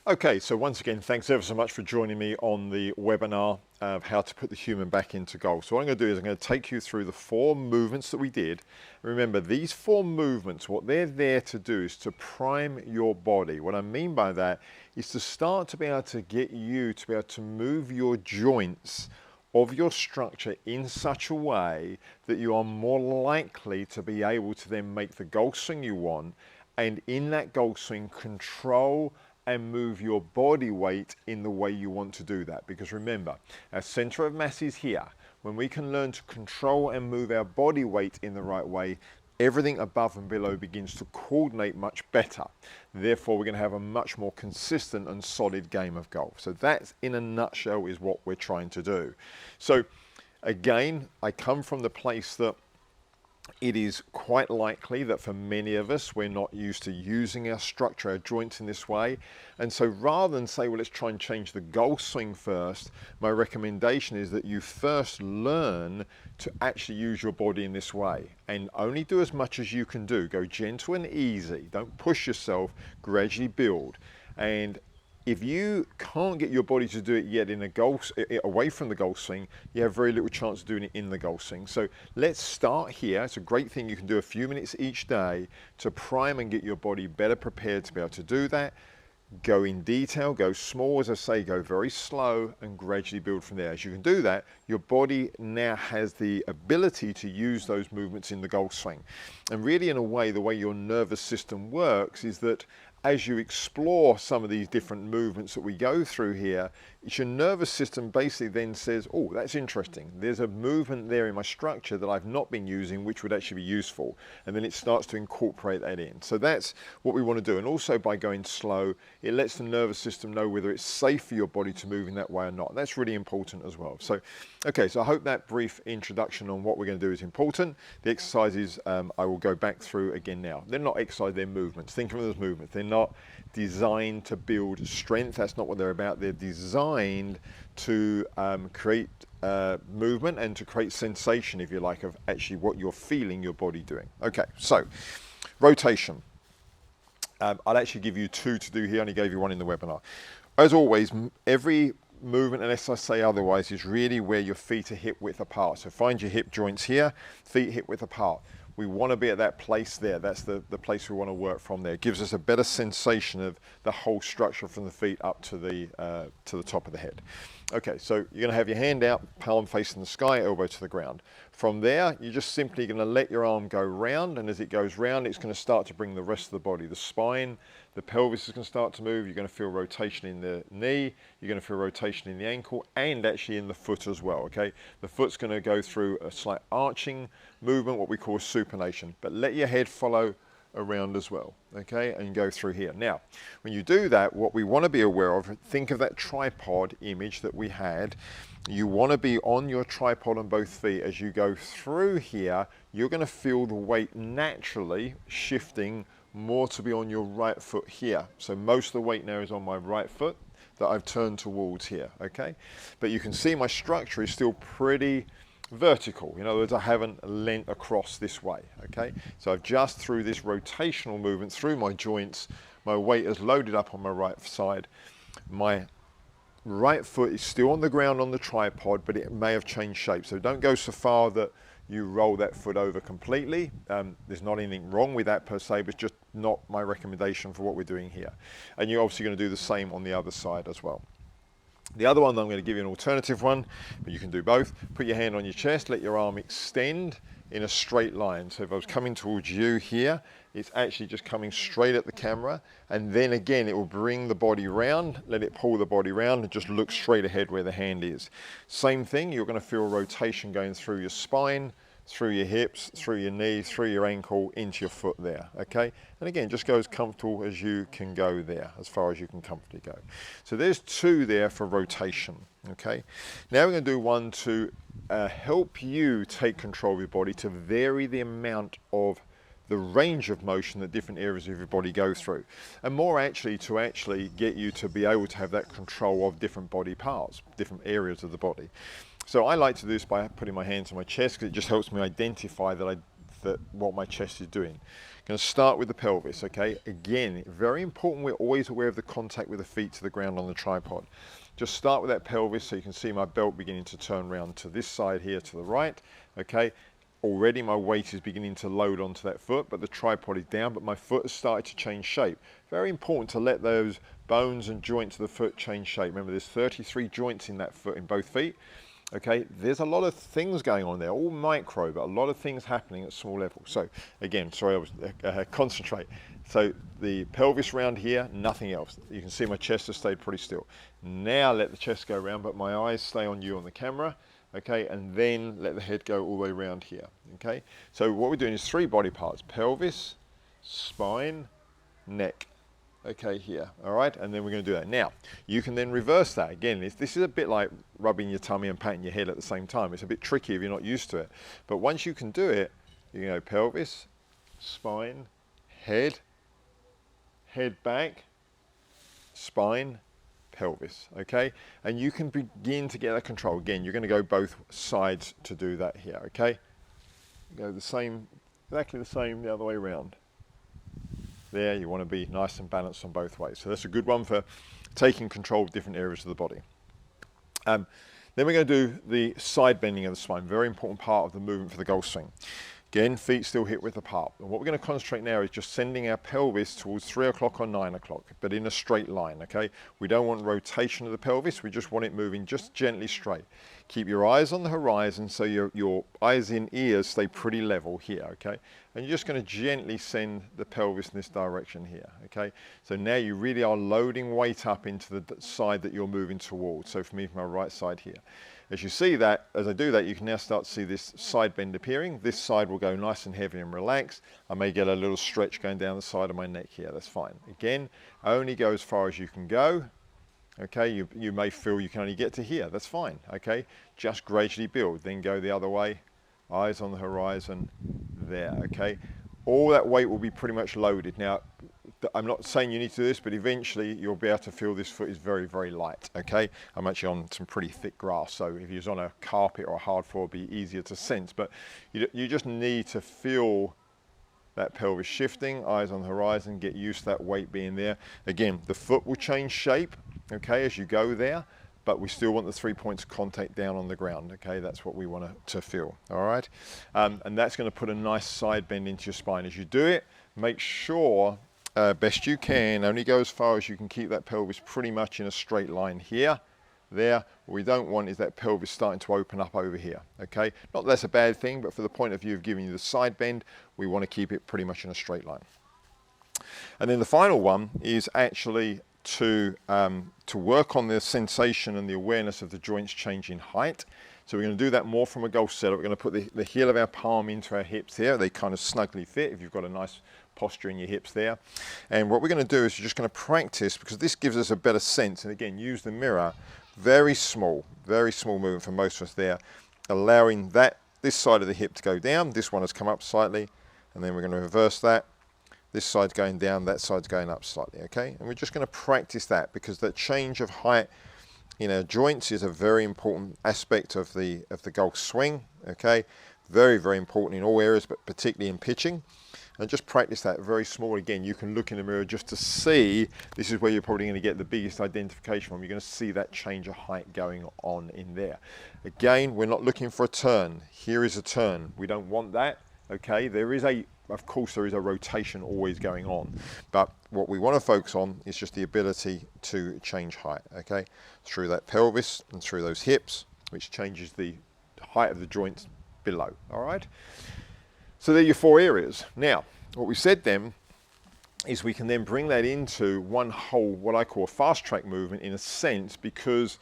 Okay, so once again, thanks ever so much for joining me on the webinar of how to put the human back into golf. So what I'm going to do is I'm going to take you through the 4 movements that we did. Remember, these 4 movements, what they're there to do is to prime your body. What I mean by that is to start to be able to get you to be able to move your joints of your structure in such a way that you are more likely to be able to then make the golf swing you want, and in that golf swing control and move your body weight in the way you want to do that. Because remember, our center of mass is here. When we can learn to control and move our body weight in the right way, everything above and below begins to coordinate much better. Therefore, we're going to have a much more consistent and solid game of golf. So that, in a nutshell, is what we're trying to do. So again, I come from the place that it is quite likely that for many of us, we're not used to using our structure, our joints in this way. And so rather than say, well, let's try and change the golf swing first, my recommendation is that you first learn to actually use your body in this way and only do as much as you can do. Go gentle and easy. Don't push yourself, gradually build. And if you can't get your body to do it yet in a golf, away from the golf swing, you have very little chance of doing it in the golf swing. So let's start here. It's a great thing you can do a few minutes each day to prime and get your body better prepared to be able to do that. Go in detail, go small, as I say, go very slow and gradually build from there. As you can do that, your body now has the ability to use those movements in the golf swing. And really, in a way, the way your nervous system works is that as you explore some of these different movements that we go through here, it's your nervous system basically then says, oh, that's interesting. There's a movement there in my structure that I've not been using, which would actually be useful. And then it starts to incorporate that in. So that's what we want to do. And also by going slow, it lets the nervous system know whether it's safe for your body to move in that way or not. That's really important as well. So, okay, so I hope that brief introduction on what we're going to do is important. The exercises I will go back through again now. They're not exercises, they're movements. Think of them as movements. They're not designed to build strength. That's not what they're about. They're designed to create movement and to create sensation, if you like, of actually what you're feeling your body doing. Okay, so rotation. I'll actually give you 2 to do here. I only gave you 1 in the webinar. As always, every movement, unless I say otherwise, is really where your feet are hip width apart. So find your hip joints here, feet hip width apart. We want to be at that place there. That's the place we want to work from there. It gives us a better sensation of the whole structure from the feet up to the top of the head. Okay, so you're going to have your hand out, palm facing the sky, elbow to the ground. From there, you're just simply going to let your arm go round, and as it goes round, it's going to start to bring the rest of the body, the spine, the pelvis is going to start to move. You're going to feel rotation in the knee, you're going to feel rotation in the ankle, and actually in the foot as well, okay? The foot's going to go through a slight arching movement, what we call supination, but let your head follow around as well, okay, and go through here. Now, when you do that, what we want to be aware of, think of that tripod image that we had. You want to be on your tripod on both feet. As you go through here, you're going to feel the weight naturally shifting more to be on your right foot here. So most of the weight now is on my right foot that I've turned towards here, okay? But you can see my structure is still pretty vertical. In other words, I haven't leant across this way, okay? So I've just, through this rotational movement through my joints, my weight is loaded up on my right side. My right foot is still on the ground on the tripod, but it may have changed shape. So don't go so far that you roll that foot over completely. There's not anything wrong with that per se, but it's just not my recommendation for what we're doing here. And you're obviously going to do the same on the other side as well. The other one, I'm going to give you an alternative one, but you can do both. Put your hand on your chest, let your arm extend in a straight line. So if I was coming towards you here, it's actually just coming straight at the camera. And then again, it will bring the body round, let it pull the body round and just look straight ahead where the hand is. Same thing, you're going to feel rotation going through your spine, through your hips, through your knee, through your ankle, into your foot there, okay? And again, just go as comfortable as you can go there, as far as you can comfortably go. So there's 2 there for rotation, okay? Now we're going to do 1 to help you take control of your body, to vary the amount of the range of motion that different areas of your body go through. And more actually to actually get you to be able to have that control of different body parts, different areas of the body. So I like to do this by putting my hands on my chest because it just helps me identify that what my chest is doing. Going to start with the pelvis, okay? Again, very important, we're always aware of the contact with the feet to the ground on the tripod. Just start with that pelvis so you can see my belt beginning to turn around to this side here to the right, okay? Already my weight is beginning to load onto that foot, but the tripod is down, but my foot has started to change shape. Very important to let those bones and joints of the foot change shape. Remember, there's 33 joints in that foot, in both feet. Okay, there's a lot of things going on there, all micro, but a lot of things happening at small level. So again, sorry, I was concentrate. So the pelvis round here, nothing else. You can see my chest has stayed pretty still. Now let the chest go around, but my eyes stay on you on the camera. Okay, and then let the head go all the way around here. Okay, so what we're doing is 3 body parts: pelvis, spine, neck. Okay, here, all right, and then we're going to do that. Now, you can then reverse that. Again, this is a bit like rubbing your tummy and patting your head at the same time. It's a bit tricky if you're not used to it. But once you can do it, you know, pelvis, spine, head back, spine, pelvis, okay? And you can begin to get that control. Again, you're going to go both sides to do that here, okay? Go the same, exactly the same the other way around. There, you want to be nice and balanced on both ways. So that's a good one for taking control of different areas of the body. Then we're going to do the side bending of the spine, very important part of the movement for the golf swing. Again, feet still hip width apart. And what we're going to concentrate now is just sending our pelvis towards 3 o'clock or 9 o'clock, but in a straight line, okay? We don't want rotation of the pelvis, we just want it moving just gently straight. Keep your eyes on the horizon so your eyes and ears stay pretty level here, okay? And you're just going to gently send the pelvis in this direction here, okay? So now you really are loading weight up into the side that you're moving towards. So for me, from my right side here. As you see that, as I do that, you can now start to see this side bend appearing. This side will go nice and heavy and relaxed. I may get a little stretch going down the side of my neck here, that's fine. Again, only go as far as you can go. Okay, you may feel you can only get to here, that's fine, okay? Just gradually build, then go the other way, eyes on the horizon, there, okay? All that weight will be pretty much loaded. Now, I'm not saying you need to do this, but eventually you'll be able to feel this foot is very, very light, okay? I'm actually on some pretty thick grass, so if you was on a carpet or a hard floor, it'd be easier to sense, but you just need to feel that pelvis shifting, eyes on the horizon, get used to that weight being there. Again, the foot will change shape, okay, as you go there, but we still want the 3 points of contact down on the ground, okay? That's what we want to feel, all right? And that's going to put a nice side bend into your spine. As you do it, make sure, best you can, only go as far as you can keep that pelvis pretty much in a straight line here, there. What we don't want is that pelvis starting to open up over here, okay? Not that that's a bad thing, but for the point of view of giving you the side bend, we want to keep it pretty much in a straight line. And then the final one is actually to work on the sensation and the awareness of the joints changing height. So we're going to do that more from a golf setup. We're going to put the heel of our palm into our hips here. They kind of snugly fit if you've got a nice posture in your hips there. And what we're going to do is you're just going to practice, because this gives us a better sense. And again, use the mirror. Very small movement for most of us there, allowing this side of the hip to go down. This one has come up slightly, and then we're going to reverse that. This side's going down, that side's going up slightly, okay? And we're just going to practice that, because that change of height in our joints is a very important aspect of the golf swing, okay? Very, very important in all areas, but particularly in pitching. And just practice that very small. Again, you can look in the mirror just to see, this is where you're probably going to get the biggest identification from. You're going to see that change of height going on in there. Again, we're not looking for a turn. Here is a turn. We don't want that, okay? Of course, there is a rotation always going on, but what we want to focus on is just the ability to change height, okay? Through that pelvis and through those hips, which changes the height of the joints below, all right? So there are your 4 areas. Now, what we said then is we can then bring that into one whole, what I call a fast track movement in a sense, because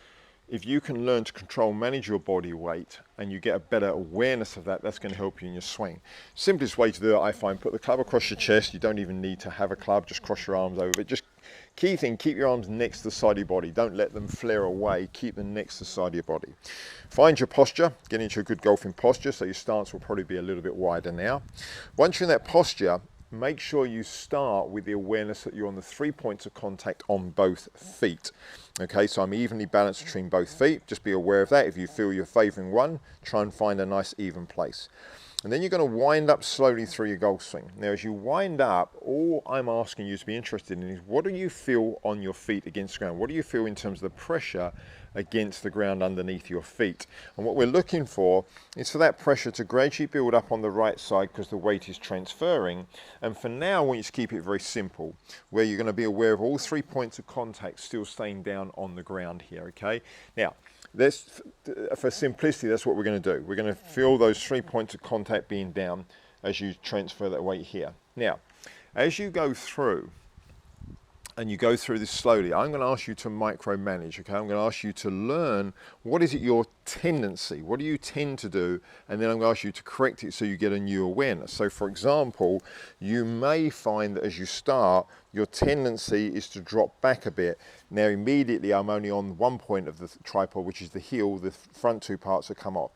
if you can learn to control, manage your body weight, and you get a better awareness of that, that's going to help you in your swing. Simplest way to do it, I find, put the club across your chest. You don't even need to have a club, just cross your arms over it. Just key thing, keep your arms next to the side of your body. Don't let them flare away. Keep them next to the side of your body. Find your posture, get into a good golfing posture, so your stance will probably be a little bit wider now. Once you're in that posture, make sure you start with the awareness that you're on the 3 points of contact on both feet. Okay, so I'm evenly balanced between both feet. Just be aware of that. If you feel you're favouring one, try and find a nice even place. And then you're going to wind up slowly through your golf swing. Now, as you wind up, all I'm asking you to be interested in is what do you feel on your feet against the ground? What do you feel in terms of the pressure against the ground underneath your feet? And what we're looking for is for that pressure to gradually build up on the right side because the weight is transferring. And for now, I want you to keep it very simple, where you're going to be aware of all 3 points of contact still staying down on the ground here, okay? Now, for simplicity, that's what we're going to do. We're going to feel those 3 points of contact being down as you transfer that weight here. Now, as you go through, and you go through this slowly, I'm going to ask you to micromanage, okay? I'm going to ask you to learn what is it your tendency, what do you tend to do, and then I'm going to ask you to correct it so you get a new awareness. So for example, you may find that as you start, your tendency is to drop back a bit. Now immediately I'm only on one point of the tripod, which is the heel, the front two parts have come off.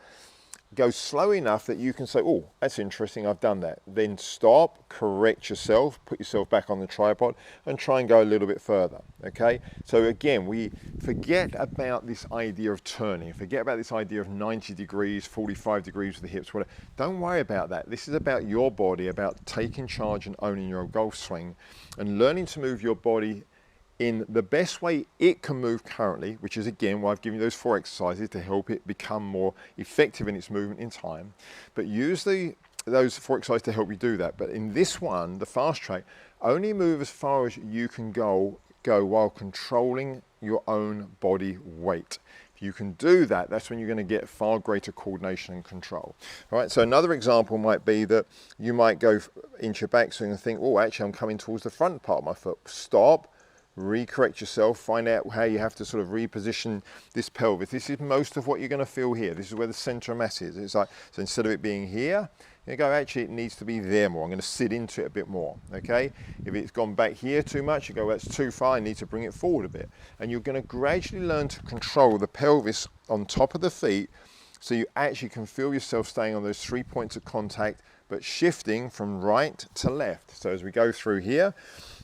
Go slow enough that you can say, oh, that's interesting, I've done that. Then stop, correct yourself, put yourself back on the tripod and try and go a little bit further, okay? So again, we forget about this idea of turning, forget about this idea of 90 degrees, 45 degrees with the hips, whatever. Don't worry about that. This is about your body, about taking charge and owning your golf swing and learning to move your body in the best way it can move currently, which is again why I've given you those 4 exercises to help it become more effective in its movement in time. But use those 4 exercises to help you do that. But in this one, the fast track, only move as far as you can go while controlling your own body weight. If you can do that, that's when you're going to get far greater coordination and control. All right, so another example might be that you might go into your backswing and think, oh, actually I'm coming towards the front part of my foot. Stop. Recorrect yourself, find out how you have to sort of reposition this pelvis. This is most of what you're going to feel here. This is where the center of mass is. It's like, so instead of it being here, you go, actually it needs to be there more. I'm going to sit into it a bit more, okay? If it's gone back here too much, you go, well, that's too far, I need to bring it forward a bit. And you're going to gradually learn to control the pelvis on top of the feet so you actually can feel yourself staying on those 3 points of contact, but shifting from right to left. So as we go through here,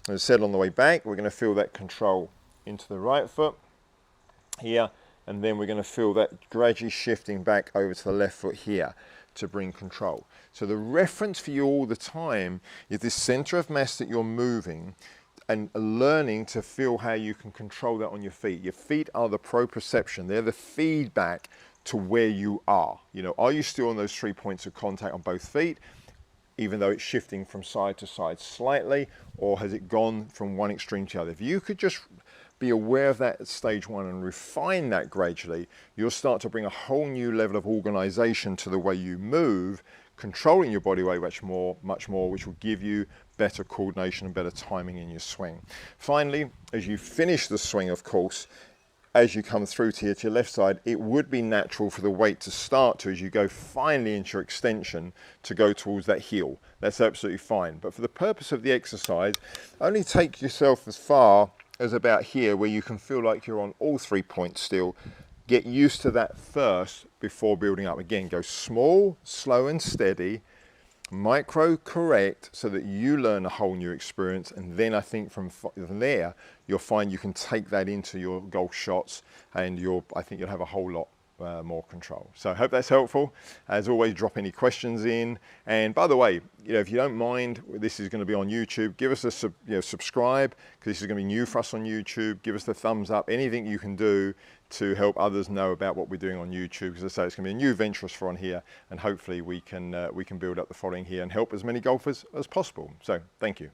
as I said on the way back, we're going to feel that control into the right foot here, and then we're going to feel that gradually shifting back over to the left foot here to bring control. So the reference for you all the time is this center of mass that you're moving and learning to feel how you can control that on your feet. Your feet are the proprioception. They're the feedback to where you are. You know, are you still on those 3 points of contact on both feet, even though it's shifting from side to side slightly, or has it gone from one extreme to the other? If you could just be aware of that at stage 1 and refine that gradually, you'll start to bring a whole new level of organization to the way you move, controlling your body weight much more, which will give you better coordination and better timing in your swing. Finally, as you finish the swing, of course, as you come through to your left side, it would be natural for the weight to start to, as you go finally into your extension, to go towards that heel. That's absolutely fine. But for the purpose of the exercise, only take yourself as far as about here, where you can feel like you're on all 3 points still. Get used to that first before building up. Again, go small, slow and steady, micro correct so that you learn a whole new experience, and then I think from there you'll find you can take that into your golf shots, and I think you'll have a whole lot more control. So I hope that's helpful. As always, drop any questions in, and by the way, if you don't mind, this is going to be on YouTube. Give us a subscribe, because this is going to be new for us on YouTube. Give us the thumbs up, anything you can do to help others know about what we're doing on YouTube, because I say it's going to be a new venture for on here, and hopefully we can build up the following here and help as many golfers as possible. So thank you.